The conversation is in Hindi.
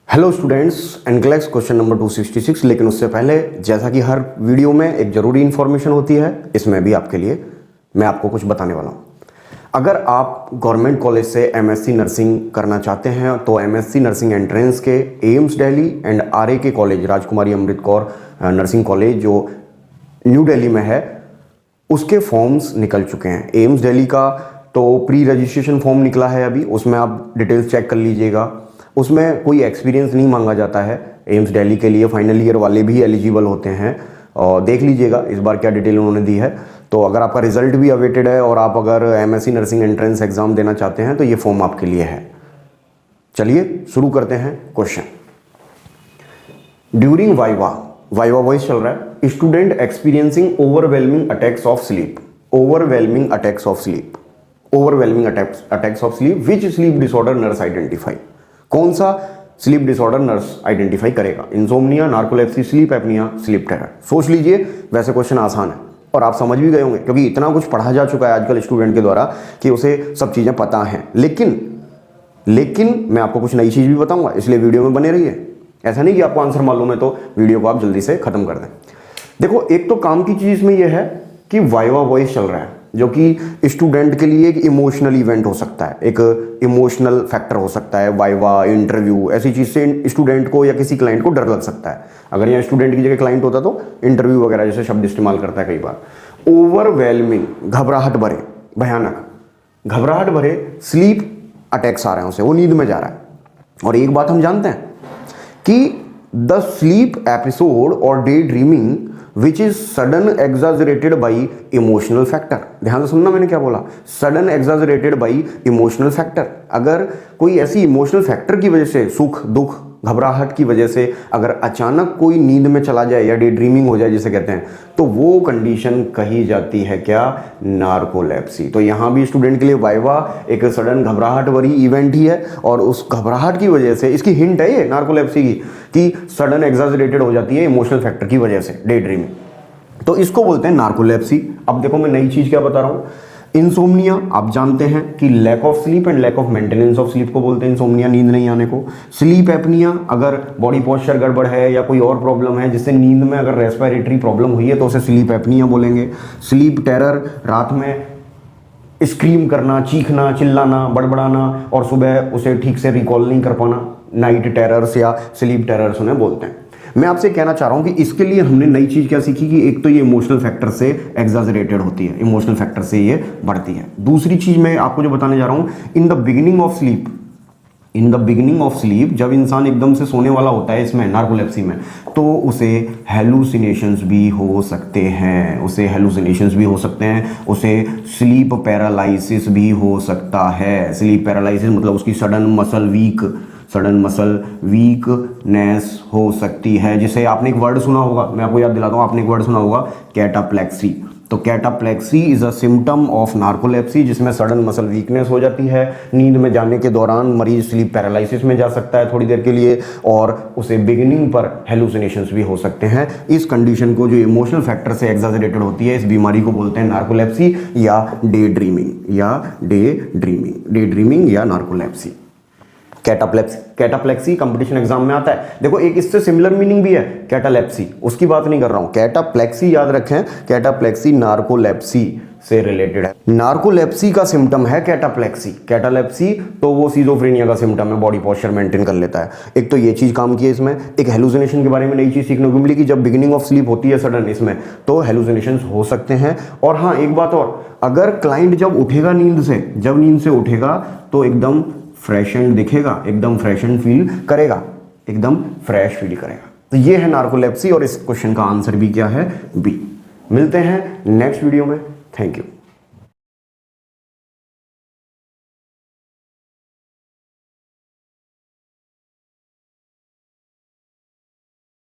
Hello students, NCLEX question number 266। लेकिन उससे पहले, जैसा कि हर वीडियो में एक ज़रूरी इन्फॉर्मेशन होती है, इसमें भी आपके लिए मैं आपको कुछ बताने वाला हूँ। अगर आप गवर्नमेंट कॉलेज से एमएससी नर्सिंग करना चाहते हैं तो एमएससी नर्सिंग एंट्रेंस के AIIMS Delhi and RA college, Rajkumari Amrit Kaur nursing college जो न्यू दिल्ली में है, उसके फॉर्म्स निकल चुके हैं। एम्स दिल्ली का तो प्री रजिस्ट्रेशन फॉर्म निकला है अभी, उसमें आप डिटेल्स चेक कर लीजिएगा। उसमें कोई एक्सपीरियंस नहीं मांगा जाता है। एम्स दिल्ली के लिए फाइनल ईयर वाले भी एलिजिबल होते हैं, और देख लीजिएगा इस बार क्या डिटेल उन्होंने दी है। तो अगर आपका रिजल्ट भी अवेटेड है और आप अगर एमएससी नर्सिंग एंट्रेंस एग्जाम देना चाहते हैं तो ये फॉर्म आपके लिए है। चलिए शुरू करते हैं क्वेश्चन। ड्यूरिंग वाइवा वॉइस चल रहा है, student experiencing overwhelming attacks of sleep, overwhelming attacks of sleep, overwhelming attacks of sleep, which sleep disorder nurse identify. कौन सा स्लीप डिसऑर्डर नर्स आइडेंटिफाई करेगा? Insomnia, narcolepsy, sleep apnoea, sleep terror. सोच लीजिए, वैसे क्वेश्चन आसान है और आप समझ भी गए होंगे क्योंकि इतना कुछ पढ़ा जा चुका है आजकल स्टूडेंट के द्वारा कि उसे सब चीज़ें पता हैं। लेकिन मैं आपको कुछ नई चीज़ भी बताऊंगा, इसलिए वीडियो में बने रहिए। ऐसा नहीं कि आपको आंसर मालूम है तो वीडियो को आप जल्दी से खत्म कर दें। देखो, एक तो काम की चीज़ इसमें यह है कि वाइवा वॉइस चल रहा है, जो कि स्टूडेंट के लिए एक इमोशनल इवेंट हो सकता है, एक इमोशनल फैक्टर हो सकता है। वाइवा, इंटरव्यू, ऐसी चीज़ से स्टूडेंट को या किसी क्लाइंट को डर लग सकता है। अगर यहाँ स्टूडेंट की जगह क्लाइंट होता तो इंटरव्यू वगैरह जैसे शब्द इस्तेमाल करता है कई बार। ओवरवेलमिंग, घबराहट भरे, भयानक घबराहट भरे स्लीप अटैक्स आ रहे हैं उसे, वो नींद में जा रहा है। और एक बात हम जानते हैं कि द स्लीप एपिसोड और day dreaming which is sudden exaggerated by emotional factor. ध्यान से सुनना मैंने क्या बोला, sudden exaggerated by emotional factor. अगर कोई ऐसी इमोशनल फैक्टर की वजह से, सुख दुख घबराहट की वजह से अगर अचानक कोई नींद में चला जाए या डे ड्रीमिंग हो जाए जिसे कहते हैं, तो वो कंडीशन कही जाती है क्या? नार्कोलेप्सी। तो यहाँ भी स्टूडेंट के लिए वाइवा एक सडन घबराहट भरी इवेंट ही है, और उस घबराहट की वजह से, इसकी हिंट है ये नार्कोलेप्सी की, कि सडन एग्जाजरेटेड हो जाती है इमोशनल फैक्टर की वजह से, डे ड्रीमिंग, तो इसको बोलते हैं नार्कोलेप्सी। अब देखो मैं नई चीज क्या बता रहा हूँ। इंसोम्निया आप जानते हैं कि lack of sleep and lack of maintenance of sleep को बोलते हैं इंसोम्निया, नींद नहीं आने को। स्लीप एपनिया, अगर बॉडी पोस्चर गड़बड़ है या कोई और प्रॉब्लम है जिससे नींद में अगर रेस्पिरेटरी प्रॉब्लम हुई है तो उसे स्लीप एपनिया बोलेंगे। स्लीप टेरर, रात में स्क्रीम करना, चीखना, चिल्लाना, बड़बड़ाना और सुबह उसे ठीक से रिकॉल नहीं कर पाना, नाइट टेरर्स या स्लीप टेरर्स उन्हें बोलते हैं। मैं आपसे कहना चाह रहा हूं कि इसके लिए हमने नई चीज क्या सीखी कि एक तो ये इमोशनल फैक्टर से एग्जाजरेटेड होती है, इमोशनल फैक्टर से ये बढ़ती है। दूसरी चीज मैं आपको जो बताने जा रहा हूं, in the beginning of sleep, in the beginning of sleep, जब इंसान एकदम से सोने वाला होता है इसमें नार्कोलेप्सी में, तो उसे हेलुसिनेशंस भी हो सकते हैं, उसे हेलुसिनेशंस भी हो सकते हैं, उसे स्लीप पैरालिसिस भी हो सकता है। स्लीप पैरालिसिस मतलब उसकी सडन मसल वीकनेस हो सकती है, जिसे आपने एक वर्ड सुना होगा, मैं आपको याद दिलाता हूँ, आपने एक वर्ड सुना होगा, कैटाप्लेक्सी। तो cataplexy is a symptom of narcolepsy, जिसमें सडन मसल वीकनेस हो जाती है। नींद में जाने के दौरान मरीज स्लीप पैरालिसिस में जा सकता है थोड़ी देर के लिए, और उसे बिगिनिंग पर हेलुसिनेशंस भी हो सकते हैं। इस कंडीशन को, जो इमोशनल फैक्टर से एग्जाजरेटेड होती है, इस बीमारी को बोलते हैं नार्कोलेप्सी या डे ड्रीमिंग या नार्कोलेप्सी। कैटाप्लेक्सी कंपटीशन एग्जाम में आता है। देखो, एक इससे सिमिलर मीनिंग भी है, कैटालेप्सी, उसकी बात नहीं कर रहा हूं। कैटाप्लेक्सी याद रखें, कैटाप्लेक्सी नार्कोलेप्सी से रिलेटेड है। नार्कोलेप्सी का सिम्टम है कैटाप्लेक्सी। कैटालेप्सी तो वो सिजोफ्रेनिया का सिम्टम है, बॉडी पोस्चर मेंटेन कर लेता है। एक तो ये चीज काम की है इसमें। एक हेलुसिनेशन के बारे में नई चीज सीखने को मिली कि जब बिगिनिंग ऑफ स्लीप होती है सडन इसमें, तो हेलुसिनेशंस हो सकते हैं। और हाँ, एक बात और, अगर क्लाइंट जब उठेगा नींद से उठेगा तो एकदम फ्रेशन दिखेगा, एकदम फ्रेशन फील करेगा, एकदम फ्रेश फील करेगा। तो ये है नार्कोलेप्सी, और इस क्वेश्चन का आंसर भी क्या है? बी। मिलते हैं नेक्स्ट वीडियो में। Thank you.